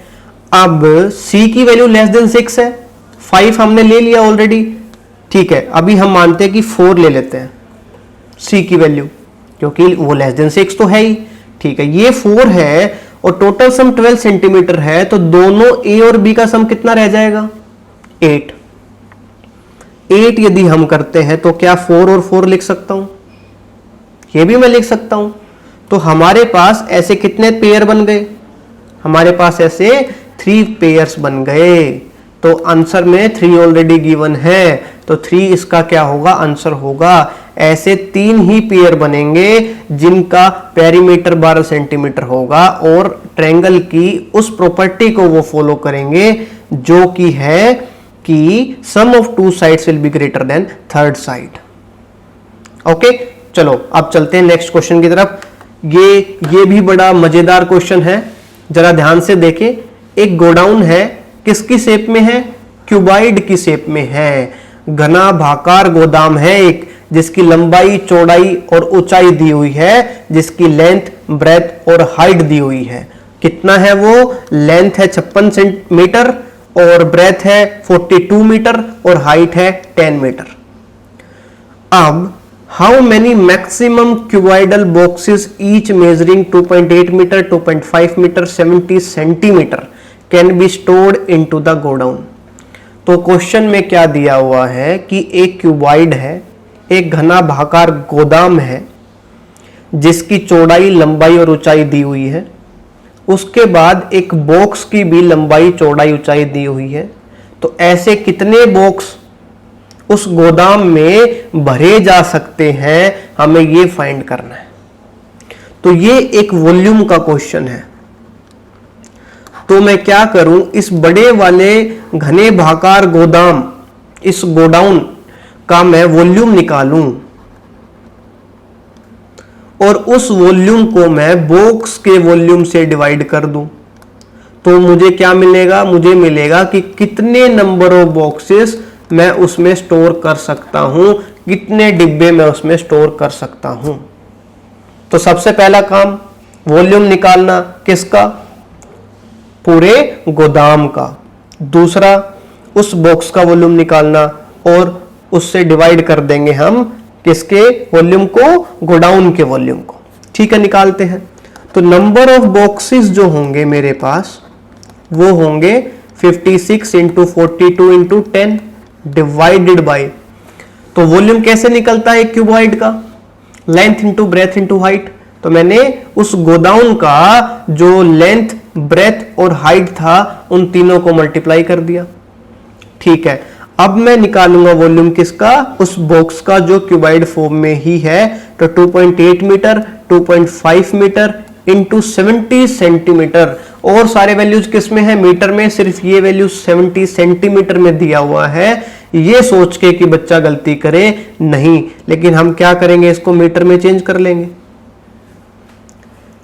अब c की वैल्यू लेस देन 6 है, 5 हमने ले लिया ऑलरेडी। ठीक है, अभी हम मानते हैं कि 4 ले लेते हैं c की वैल्यू, क्योंकि वो लेस देन 6 तो है ही। ठीक है, ये 4 है और टोटल सम 12 सेंटीमीटर है, तो दोनों a और b का सम कितना रह जाएगा? 8। 8 यदि हम करते हैं तो क्या 4 और 4 लिख सकता हूं? ये भी मैं लिख सकता हूं। तो हमारे पास ऐसे कितने पेयर बन गए? हमारे पास ऐसे 3 पेयर्स बन गए। तो आंसर में 3 ऑलरेडी गिवन है, तो 3 इसका क्या होगा? आंसर होगा। ऐसे 3 ही पेयर बनेंगे जिनका पेरीमीटर 12 सेंटीमीटर होगा और ट्रायंगल की उस प्रॉपर्टी को वो फॉलो करेंगे जो कि है कि sum of 2 sides will be greater than third side. Okay, चलो अब चलते हैं नेक्स्ट क्वेश्चन की तरफ। ये भी बड़ा मजेदार क्वेश्चन है, जरा ध्यान से देखें। एक गोडाउन है, किसकी शेप में है? क्यूबॉइड की शेप में है। घना भाकार गोदाम है एक, जिसकी लंबाई, चौड़ाई और ऊंचाई दी हुई है, जिसकी लेंथ, ब्रेथ और हाइट दी हुई है। कितना है वो? लेंथ है 56 सेंटीमीटर और ब्रेथ है 42 मीटर और हाइट है 10 मीटर। अब how many maximum cuboidal boxes each measuring 2.8 metre, 2.5 metre, 70 centimetre can be stored into the godown. तो क्वेश्चन में क्या दिया हुआ है कि एक क्यूबॉइड है, एक घना भाकार गोदाम है जिसकी चौड़ाई, लंबाई और ऊंचाई दी हुई है। उसके बाद एक बॉक्स की भी लंबाई, चौड़ाई, ऊंचाई दी हुई है। तो ऐसे कितने बॉक्स उस गोदाम में भरे जा सकते हैं, हमें ये फाइंड करना है। तो ये एक वॉल्यूम का क्वेश्चन है। तो मैं क्या करूं, इस बड़े वाले घने भाकार गोदाम, इस गोडाउन का मैं वॉल्यूम निकालूं और उस वॉल्यूम को मैं बॉक्स के वॉल्यूम से डिवाइड कर दूं, तो मुझे क्या मिलेगा? मुझे मिलेगा कि कितने नंबर ऑफ बॉक्सेस मैं उसमें स्टोर कर सकता हूं, कितने डिब्बे में उसमें स्टोर कर सकता हूं। तो सबसे पहला काम वॉल्यूम निकालना, किसका? पूरे गोदाम का। दूसरा उस बॉक्स का वॉल्यूम निकालना और उससे डिवाइड कर देंगे हम किसके वॉल्यूम को? गोडाउन के वॉल्यूम को। ठीक है, निकालते हैं। तो नंबर ऑफ बॉक्सेस जो होंगे मेरे पास वो होंगे 56 इंटू 42 इंटू 10 डिवाइडेड बाई, तो वॉल्यूम कैसे निकलता है क्यूबॉइड का? Length into breadth into height. तो मैंने उस गोडाउन का जो लेंथ, ब्रेथ और हाइट था उन तीनों को मल्टीप्लाई कर दिया। ठीक है, अब मैं निकालूंगा वॉल्यूम किसका? उस बॉक्स का जो क्यूबॉइड फॉर्म में ही है। तो 2.8 मीटर, 2.5 मीटर इंटू 70 सेंटीमीटर। और सारे वैल्यूज किस में है? मीटर में। सिर्फ ये वैल्यू 70 सेंटीमीटर में दिया हुआ है। ये सोच के कि बच्चा गलती करे नहीं, लेकिन हम क्या करेंगे, इसको मीटर में चेंज कर लेंगे।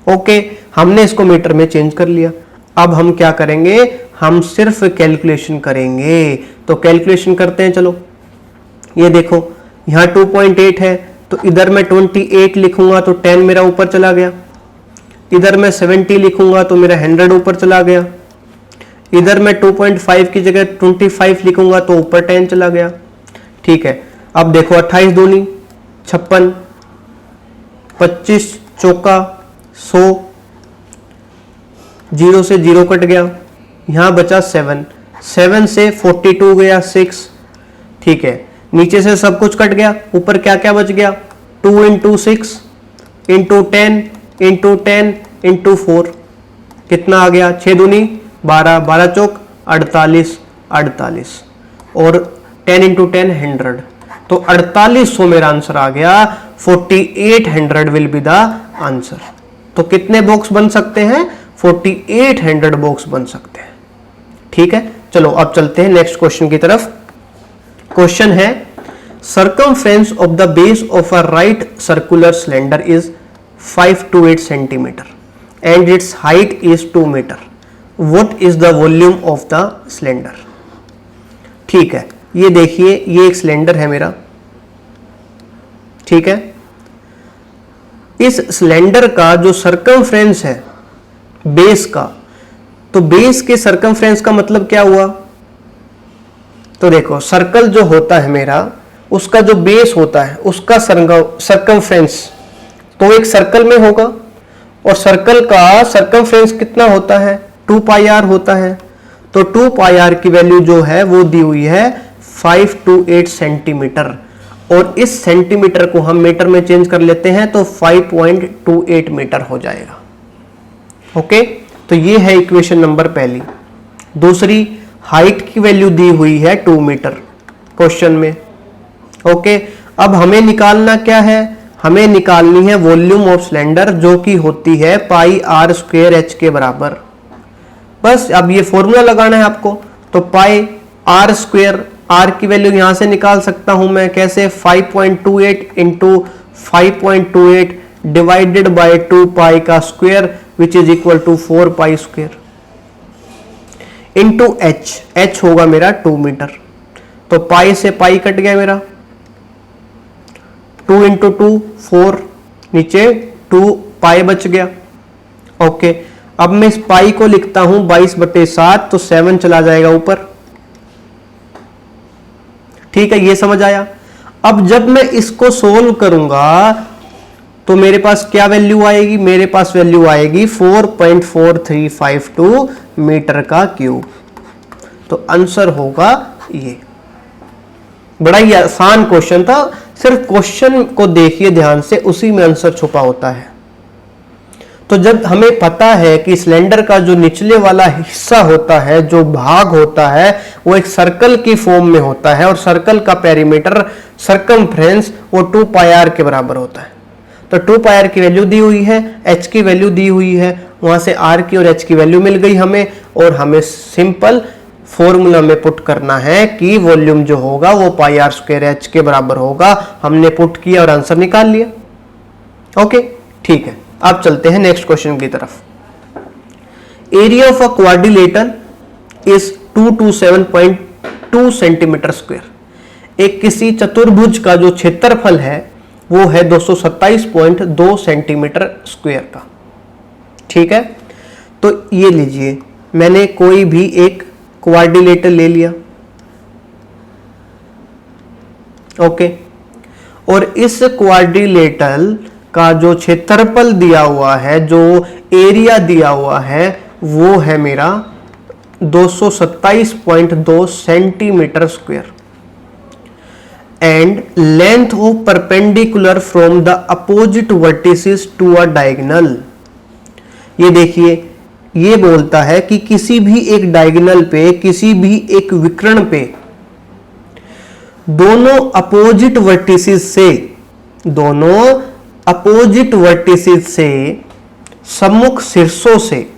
ओके, हमने इसको मीटर में चेंज कर लिया। अब हम क्या करेंगे? हम सिर्फ कैलकुलेशन करेंगे। तो कैलकुलेशन करते हैं, चलो। ये देखो, यहां 2.8 है तो इधर मैं 28 लिखूंगा तो 10 मेरा ऊपर चला गया। इधर मैं 70 लिखूंगा तो मेरा 100 ऊपर चला गया। इधर मैं 2.5 की जगह 25 लिखूंगा तो ऊपर 10 चला गया। ठीक है, अब देखो 28 दूनी 56, 25 चौका 100, 0 से 0 कट गया, यहां बचा 7, 7 से 42 गया 6। ठीक है, नीचे से सब कुछ कट गया, ऊपर क्या क्या बच गया? 2 इंटू 6 इंटू 10 इंटू 10 इंटू 4, कितना आ गया? 6 दूनी 12, 12 चौक 48, 48 और 10 इंटू 10 100। तो 4800 मेरा आंसर आ गया। 4800 विल बी द आंसर। तो कितने बॉक्स बन सकते हैं? 4800 बॉक्स बन सकते हैं। ठीक है, चलो अब चलते हैं नेक्स्ट क्वेश्चन की तरफ। क्वेश्चन है, circumference of the base of a right circular cylinder is 528 centimeter and its height is 2 meter. What is the volume of the cylinder? ठीक है, ये देखिए, ये एक सिलेंडर है मेरा। ठीक है, इस सिलेंडर का जो सर्कमफ्रेंस है बेस का, तो बेस के सर्कमफ्रेंस का मतलब क्या हुआ? तो देखो, सर्कल जो होता है मेरा, उसका जो बेस होता है उसका सर्कमफ्रेंस तो एक सर्कल में होगा, और सर्कल का सर्कमफ्रेंस कितना होता है? 2 पाई आर होता है। तो 2 पाई आर की वैल्यू जो है वो दी हुई है 528 सेंटीमीटर, और इस सेंटीमीटर को हम मीटर में चेंज कर लेते हैं तो 5.28 मीटर हो जाएगा। ओके, तो ये है इक्वेशन नंबर पहली। दूसरी, हाइट की वैल्यू दी हुई है 2 मीटर क्वेश्चन में। ओके, अब हमें निकालना क्या है? हमें निकालनी है वॉल्यूम ऑफ सिलेंडर, जो कि होती है पाई आर स्क्वायर एच के बराबर। बस अब ये फॉर्मूला लगाना है आपको। तो पाई आर स्क्वायर, आर की वैल्यू यहां से निकाल सकता हूं मैं कैसे? 5.28 इंटू 5.28 डिवाइडेड बाय 2 पाई का square which is equal to 4 pi square into H होगा मेरा 2 मीटर। तो पाई से पाई कट गया मेरा, 2 इंटू 2 4, नीचे 2 पाई बच गया। ओके, अब मैं इस पाई को लिखता हूं 22/7, तो 7 चला जाएगा ऊपर। ठीक है, ये समझ आया। अब जब मैं इसको सोल्व करूंगा तो मेरे पास क्या वैल्यू आएगी, मेरे पास वैल्यू आएगी 4.4352 मीटर का क्यूब। तो आंसर होगा ये। बड़ा ही आसान क्वेश्चन था, सिर्फ क्वेश्चन को देखिए ध्यान से, उसी में आंसर छुपा होता है। तो जब हमें पता है कि सिलेंडर का जो निचले वाला हिस्सा होता है, जो भाग होता है, वो एक सर्कल की फॉर्म में होता है और सर्कल का पेरीमीटर सरकमफ्रेंस वो 2 पाई आर के बराबर होता है। तो 2 पाई आर की वैल्यू दी हुई है, एच की वैल्यू दी हुई है, वहां से आर की और एच की वैल्यू मिल गई हमें, और हमें सिंपल फॉर्मूला में पुट करना है कि वॉल्यूम जो होगा वो पाई आर स्क्वायर एच के बराबर होगा। हमने पुट किया और आंसर निकाल लिया। ओके, ठीक है, अब चलते हैं नेक्स्ट क्वेश्चन की तरफ। Area of a quadrilateral is 227.2 centimetre square. एक किसी चतुर्भुज का जो क्षेत्रफल है वो है 227.2 सेंटीमीटर स्क्वायर का। ठीक है, तो ये लीजिए, मैंने कोई भी एक क्वाड्रिलेटरल ले लिया। ओके, और इस क्वाड्रिलेटरल का जो क्षेत्रफल दिया हुआ है, जो एरिया दिया हुआ है, वो है मेरा 227.2 centimetre square and length of perpendicular from the opposite vertices to a diagonal. ये देखिए, ये बोलता है कि किसी भी एक डायगोनल पे, किसी भी एक विकर्ण पे दोनों अपोजिट वर्टिसेस से सम्मुख शीर्षों से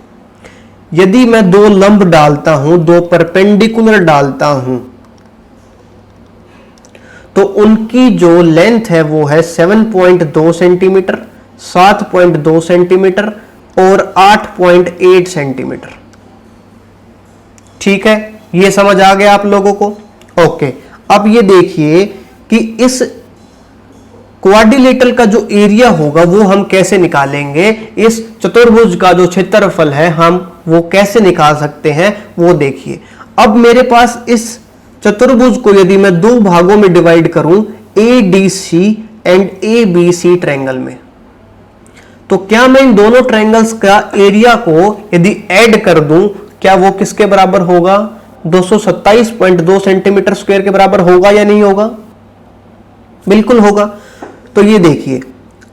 यदि मैं 2 लंब डालता हूं, 2 परपेंडिकुलर डालता हूं, तो उनकी जो लेंथ है वो है 7.2 सेंटीमीटर, 7.2 सेंटीमीटर और 8.8 सेंटीमीटर। ठीक है, ये समझ आ गया आप लोगों को। ओके, अब ये देखिए कि इस क्वाड्रिलेटरल का जो एरिया होगा वो हम कैसे निकालेंगे, इस चतुर्भुज का जो क्षेत्रफल है हम वो कैसे निकाल सकते हैं, वो देखिए। अब मेरे पास इस चतुर्भुज को यदि मैं 2 भागों में डिवाइड करूं, ADC एंड ABC ट्रायंगल में, तो क्या मैं इन दोनों ट्रायंगल्स का एरिया को यदि ऐड कर दूं, क्या वो किसके बराबर होगा, 227.2 सेंटीमीटर स्क्वायर के बराबर होगा या नहीं होगा? बिल्कुल होगा। तो ये देखिए,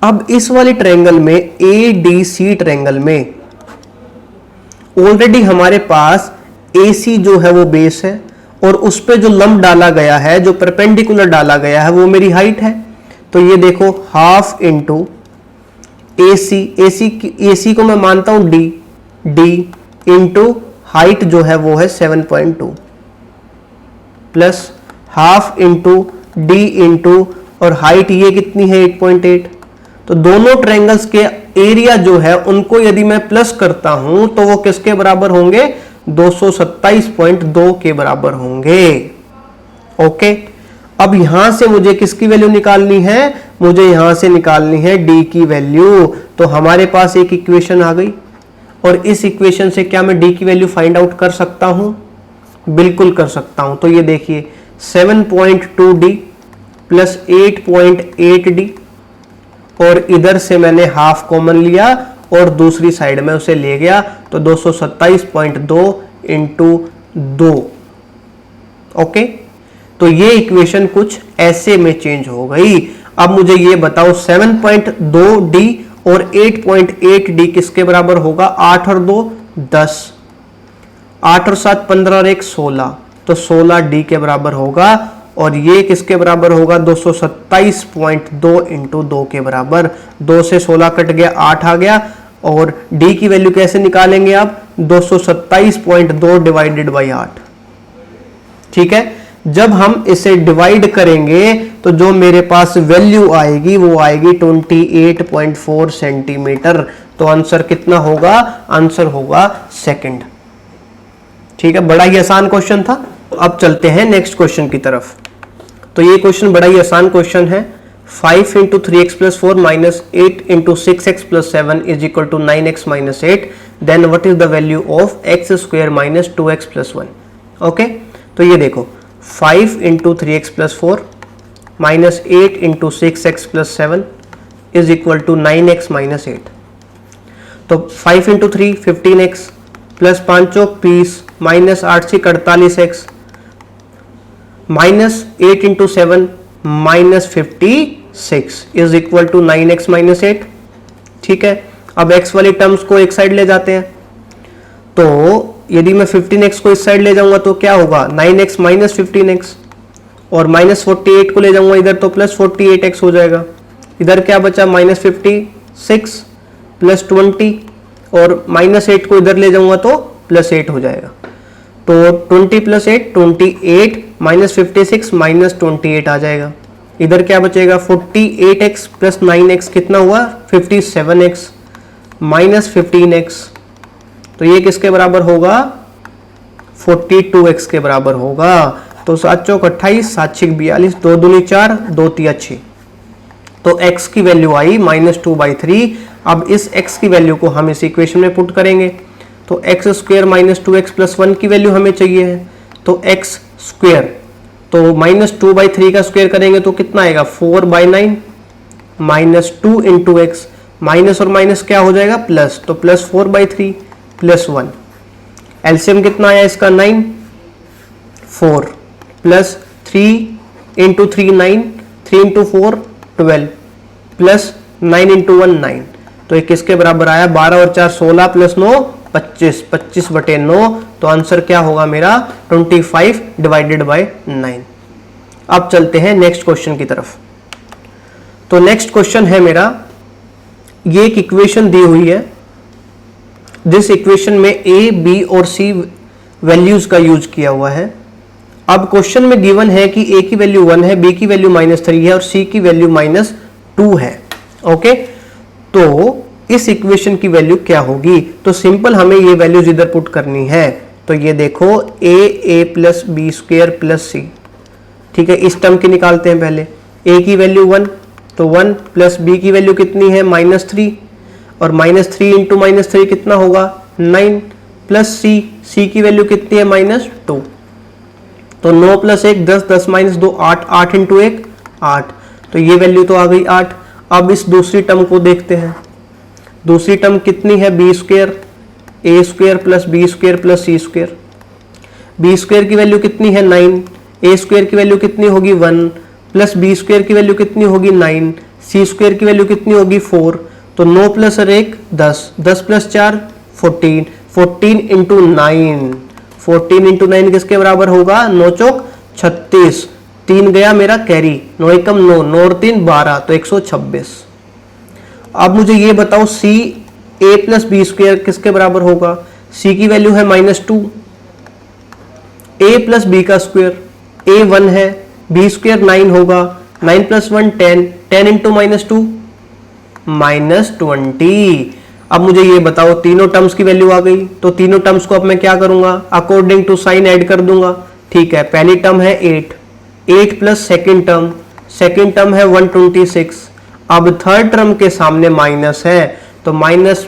अब इस वाली ट्रायंगल में, ADC ट्रायंगल में ऑलरेडी हमारे पास AC जो है वो बेस है, और उस पे जो लंब डाला गया है, जो परपेंडिकुलर डाला गया है, वो मेरी हाइट है। तो ये देखो, हाफ इंटू AC को मैं मानता हूं D इंटू हाइट जो है वो है 7.2 plus half into D into और हाइट ये कितनी है 8.8। तो दोनों ट्रायंगल्स के एरिया जो है उनको यदि मैं प्लस करता हूं तो वो किसके बराबर होंगे, 227.2 के बराबर होंगे। ओके, अब यहां से मुझे किसकी वैल्यू निकालनी है, मुझे यहां से निकालनी है D की वैल्यू। तो हमारे पास एक इक्वेशन आ गई, और इस इक्वेशन से क्या मैं D की वैल्यू फाइंड आउट कर सकता हूं? बिल्कुल कर सकता हूं। तो ये देखिए, 7.2D प्लस 8.8D, और इधर से मैंने हाफ कॉमन लिया और दूसरी साइड में उसे ले गया, तो 227.2 इंटू 2। ओके, तो ये इक्वेशन कुछ ऐसे में चेंज हो गई। अब मुझे ये बताओ, 7.2D और 8.8D किसके बराबर होगा? 8 और 2 10, 8 और 7 15 और 1 16, तो 16D के बराबर होगा। और ये किसके बराबर होगा? 227.2 इंटू 2 के बराबर। 2 से 16 कट गया, 8 आ गया। और D की वैल्यू कैसे निकालेंगे आप? 227.2 डिवाइडेड बाई 8। ठीक है, जब हम इसे डिवाइड करेंगे तो जो मेरे पास वैल्यू आएगी वो आएगी 28.4 सेंटीमीटर। तो आंसर कितना होगा? आंसर होगा सेकंड। ठीक है, बड़ा ही आसान क्वेश्चन था। अब चलते हैं नेक्स्ट क्वेश्चन की तरफ। तो ये क्वेश्चन बड़ा ही आसान क्वेश्चन है। 5 into 3x plus 4 minus 8 into 6x plus 7 is equal to 9x minus 8, then what is the value of x square minus 2x plus 1। Okay, तो ये देखो 5 into 3x plus 4 minus 8 into 6x plus 7 is equal to 9x minus 8। तो 5 into 3 15x plus 5 चौक 20 minus 8 6 48x minus 8 into 7 minus 56 is equal to 9x minus 8। ठीक है, अब x वाली terms को एक साइड ले जाते हैं। तो यदि मैं 15x को इस साइड ले जाऊंगा तो क्या होगा? 9x माइनस 15x, और माइनस 48 को ले जाऊंगा इधर तो प्लस 48x हो जाएगा। इधर क्या बचा? माइनस 56 प्लस 20, और माइनस 8 को इधर ले जाऊंगा तो प्लस 8 हो जाएगा। तो 20 प्लस 8 28 माइनस 56 माइनस 28 आ जाएगा। इधर क्या बचेगा? 48x प्लस 9x कितना हुआ? 57x minus 15x। तो ये किसके बराबर होगा? 42x के बराबर होगा। तो 7 चौक 28 7 6 42 2 दूनी 4 2 3 6। तो x की वैल्यू आई -2/3। अब इस x की वैल्यू को हम इस इक्वेशन में पुट करेंगे। तो x square minus 2x plus 1 की वैल्यू हमें चाहिए है। तो x स्क्वायर, तो -2/3 का स्क्वायर करेंगे तो कितना आएगा? 4/9 माइनस 2 इंटू एक्स, माइनस और माइनस क्या हो जाएगा? प्लस, तो प्लस 4/3 प्लस 1। एलसीएम कितना आया इसका? 9 4 plus 3 into 3 9 3 into 4 12 plus 9 into 1 9। तो ये किसके बराबर आया? 12 और 4 16 प्लस 9 25, 25/9। तो आंसर क्या होगा मेरा? 25 डिवाइडेड बाय 9। अब चलते हैं नेक्स्ट क्वेश्चन की तरफ। तो नेक्स्ट क्वेश्चन है मेरा, ये एक इक्वेशन दी हुई है जिस इक्वेशन में ए बी और सी वैल्यूज का यूज किया हुआ है। अब क्वेश्चन में गिवन है कि ए की वैल्यू 1 है, बी की वैल्यू -3 है और सी की वैल्यू -2 है। ओके, तो इस इक्वेशन की वैल्यू क्या होगी? तो सिंपल हमें ये वैल्यूज इधर पुट करनी है। तो ये देखो ए प्लस बी स्क्वायर प्लस सी। ठीक है, इस टर्म की निकालते हैं पहले। ए की वैल्यू 1, तो 1 प्लस बी की वैल्यू कितनी है? -3, और -3 इंटू -3 कितना होगा? 9 प्लस सी की वैल्यू कितनी है? -2। तो 9 प्लस 1 10, 10 माइनस 2 8, 8 इंटू 1 8। तो ये वैल्यू तो आ गई 8। अब इस दूसरी टर्म को देखते हैं। दूसरी टर्म कितनी है? B square, A square plus B square plus C square. B square की वैल्यू कितनी है? 9। ए स्क्वायर की वैल्यू कितनी होगी? 1 प्लस बी स्क्वायर की वैल्यू कितनी होगी? 9। सी स्क्वायर की वैल्यू कितनी होगी? 4। तो 9 प्लस 1 10, 10 प्लस 4 14, 14 इंटू 9, 14 इंटू 9 किसके बराबर होगा? 9 चौक 36, 3 गया मेरा कैरी, 9 एकम 9, 9 और 3 12, तो 126। अब मुझे ये बताओ सी ए प्लस बी स्क्वायर किसके बराबर होगा? सी की वैल्यू है -2, ए प्लस बी का स्क्वायर, ए 1 है, बी स्क्वायर 9 होगा, 9 प्लस 1 10, 10 इंटू -2 -20। अब मुझे ये बताओ तीनों टर्म्स की वैल्यू आ गई, तो तीनों टर्म्स को अब मैं क्या करूंगा? अकॉर्डिंग टू साइन ऐड कर दूंगा। ठीक है, पहली टर्म है 8, 8 प्लस सेकेंड टर्म है 126। अब थर्ड टर्म के सामने माइनस है, तो माइनस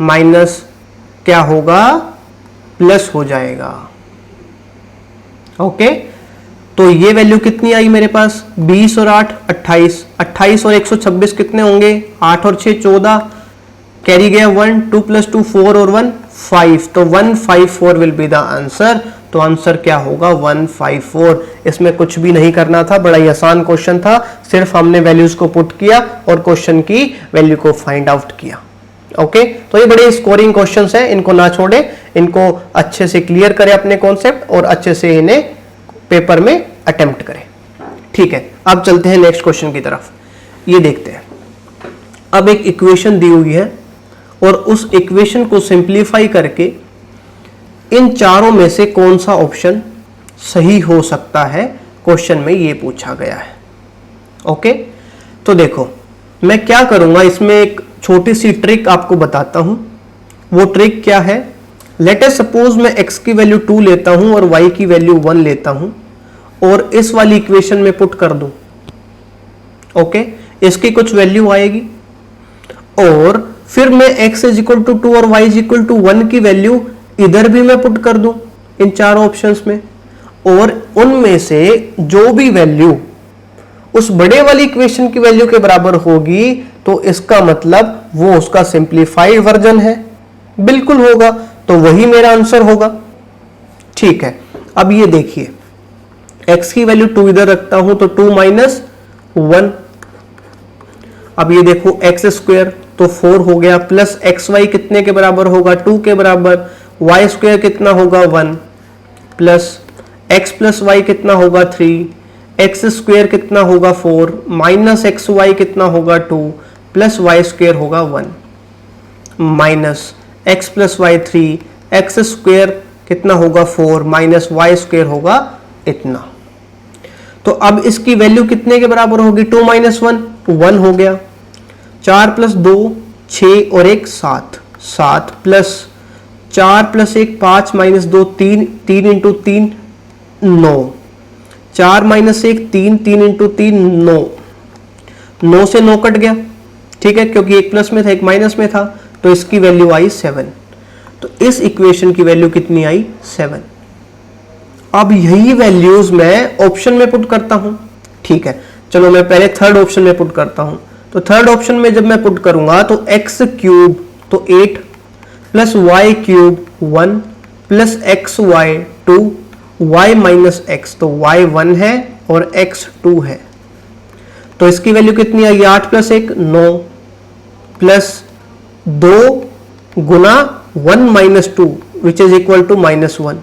माइनस क्या होगा? प्लस हो जाएगा। ओके, तो ये वैल्यू कितनी आई मेरे पास? 20 और 8 28, 28 और 126 कितने होंगे? 8 और 6 14, कैरी गया 1, 2 प्लस 2 4 और 1 5, तो 154 विल बी द आंसर। तो आंसर क्या होगा? 154। इसमें कुछ भी नहीं करना था, बड़ा ही आसान क्वेश्चन था। सिर्फ हमने वैल्यूज को पुट किया और क्वेश्चन की वैल्यू को फाइंड आउट किया। ओके, तो ये बड़े स्कोरिंग क्वेश्चंस हैं, इनको ना छोड़े, इनको अच्छे से क्लियर करें अपने कॉन्सेप्ट और अच्छे से इन्हें पेपर में अटेम्प्ट करें। ठीक है, अब चलते हैं नेक्स्ट क्वेश्चन की तरफ। ये देखते हैं, अब एक इक्वेशन दी हुई है और उस इक्वेशन को सिंप्लीफाई करके इन चारों में से कौन सा ऑप्शन सही हो सकता है, क्वेश्चन में ये पूछा गया है। ओके, तो देखो मैं क्या करूंगा, इसमें एक छोटी सी ट्रिक आपको बताता हूं। वो ट्रिक क्या है, लेट अस सपोज मैं x की वैल्यू 2 लेता हूं और y की वैल्यू 1 लेता हूं और इस वाली इक्वेशन में पुट कर दूं। ओके, इसकी कुछ वैल्यू आएगी और फिर मैं x इज इक्वल टू 2 और y इज इक्वल टू 1 की वैल्यू इधर भी मैं पुट कर दूं इन चारों ऑप्शंस में, और उनमें से जो भी वैल्यू उस बड़े वाली इक्वेशन की वैल्यू के बराबर होगी तो इसका मतलब वो उसका सिंप्लीफाइड वर्जन है। बिल्कुल होगा, तो वही मेरा आंसर होगा। ठीक है, अब ये देखिए x की वैल्यू 2 इधर रखता हूं तो 2 माइनस 1, अब ये देखो x स्क्वायर तो 4 हो गया, प्लस एक्स वाई कितने के बराबर होगा, 2 के बराबर, y स्क्वायर कितना होगा 1, प्लस x प्लस वाई कितना होगा 3, एक्स स्क्वायर कितना होगा 4, माइनस एक्स वाई कितना होगा 2, प्लस वाई स्क्वायर होगा 1, minus X plus Y 3, X square कितना होगा 4, माइनस वाई स्क्वायर होगा इतना। तो अब इसकी वैल्यू कितने के बराबर होगी, 2 माइनस 1, 1 हो गया, 4 प्लस 2 6 और 1 7, 7 plus 4 plus 1 5 minus 2 3, 3 into 3 9, 4 minus 1 3, 3 into 3 9, 9 से 9 कट गया। ठीक है, क्योंकि एक प्लस में था एक माइनस में था, तो इसकी वैल्यू आई 7। तो इस इक्वेशन की वैल्यू कितनी आई 7। अब यही वैल्यूज मैं ऑप्शन में पुट करता हूं। ठीक है, चलो मैं पहले थर्ड ऑप्शन में पुट करता हूं। तो थर्ड ऑप्शन में जब मैं पुट करूंगा तो एक्स क्यूब तो 8 plus Y cube 1 plus X Y 2, y minus X तो y 1 है और x 2 है, तो इसकी वैल्यू कितनी आई 8 प्लस 1 9 प्लस 2 गुना 1 minus 2 which is equal to -1।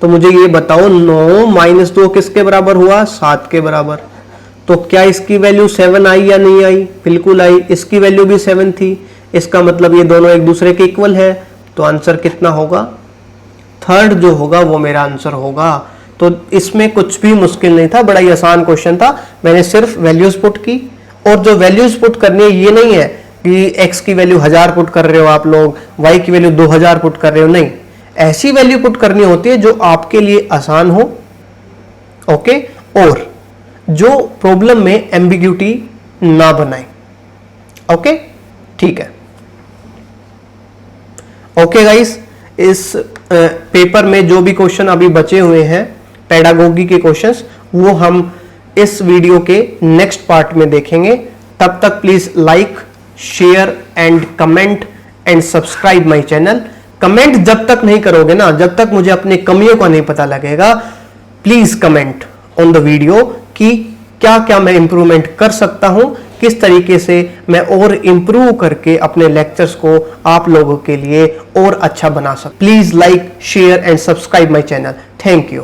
तो मुझे ये बताओ 9 माइनस 2 किसके बराबर हुआ, 7 के बराबर। तो क्या इसकी वैल्यू 7 आई या नहीं आई, बिल्कुल आई। इसकी वैल्यू भी 7 थी, इसका मतलब ये दोनों एक दूसरे के इक्वल है, तो आंसर कितना होगा, थर्ड जो होगा वो मेरा आंसर होगा। तो इसमें कुछ भी मुश्किल नहीं था, बड़ा ही आसान क्वेश्चन था। मैंने सिर्फ वैल्यूज पुट की, और जो वैल्यूज पुट करनी है ये नहीं है कि x की वैल्यू 1000 पुट कर रहे हो आप लोग, y की वैल्यू 2000 पुट कर रहे हो, नहीं, ऐसी वैल्यू पुट करनी होती है जो आपके लिए आसान हो। ओके, और जो प्रॉब्लम में एम्बिग्यूटी ना बनाए। ओके, ठीक है। ओके गाइस, इस पेपर में जो भी क्वेश्चन अभी बचे हुए हैं पेडागोगी के क्वेश्चंस, वो हम इस वीडियो के नेक्स्ट पार्ट में देखेंगे। तब तक please like, share and comment and subscribe my channel. Comment जब तक नहीं करोगे ना, जब तक मुझे अपनी कमियों का नहीं पता लगेगा, please comment on the video कि क्या क्या मैं इंप्रूवमेंट कर सकता हूं, किस तरीके से मैं और इंप्रूव करके अपने लेक्चर्स को आप लोगों के लिए और अच्छा बना सकता। Please like, share and subscribe my channel. Thank you.